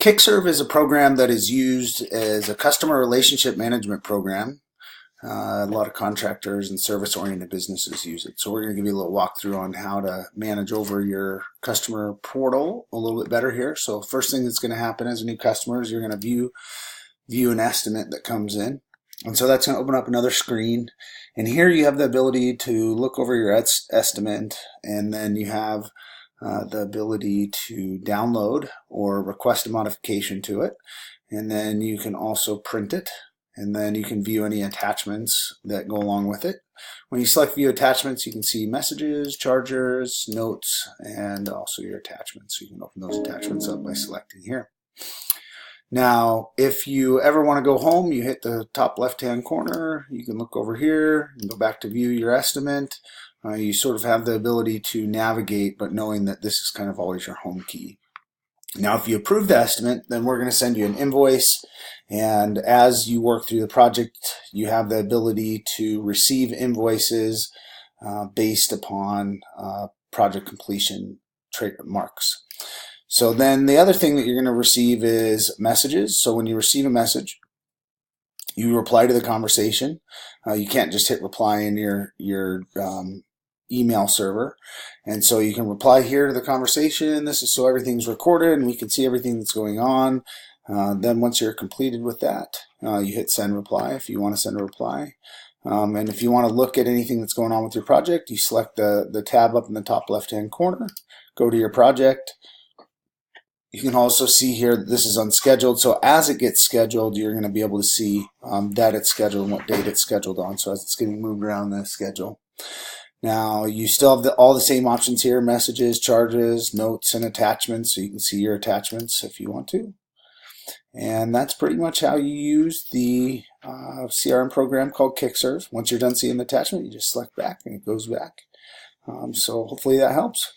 Kickserve is a program that is used as a customer relationship management program. A lot of contractors and service-oriented businesses use it. So we're going to give you a little walkthrough on how to manage over your customer portal a little bit better here. So first thing that's going to happen as a new customer is you're going to view an estimate that comes in. And so that's going to open up another screen. And here you have the ability to look over your estimate, and then you have the ability to download or request a modification to it. And then you can also print it. And then you can view any attachments that go along with it. When you select view attachments, you can see messages, chargers, notes, and also your attachments. So you can open those attachments up by selecting here. Now, if you ever want to go home, you hit the top left-hand corner. You can look over here and go back to view your estimate. You sort of have the ability to navigate, but knowing that this is kind of always your home key. Now, if you approve the estimate, then we're going to send you an invoice, and as you work through the project, you have the ability to receive invoices based upon project completion trademarks. So then the other thing that you're going to receive is messages. So when you receive a message, you reply to the conversation. You can't just hit reply in your email server, and so you can reply here to the conversation. This is so everything's recorded and we can see everything that's going on. Then once you're completed with that, you hit send reply if you want to send a reply. And if you want to look at anything that's going on with your project, you select the tab up in the top left hand corner, go to your project. You can also see here that this is unscheduled, so as it gets scheduled, you're going to be able to see that it's scheduled and what date it's scheduled on, so as it's getting moved around the schedule. Now, you still have all the same options here: messages, charges, notes, and attachments, so you can see your attachments if you want to. And that's pretty much how you use the CRM program called Kickserve. Once you're done seeing the attachment, you just select back and it goes back. So hopefully that helps.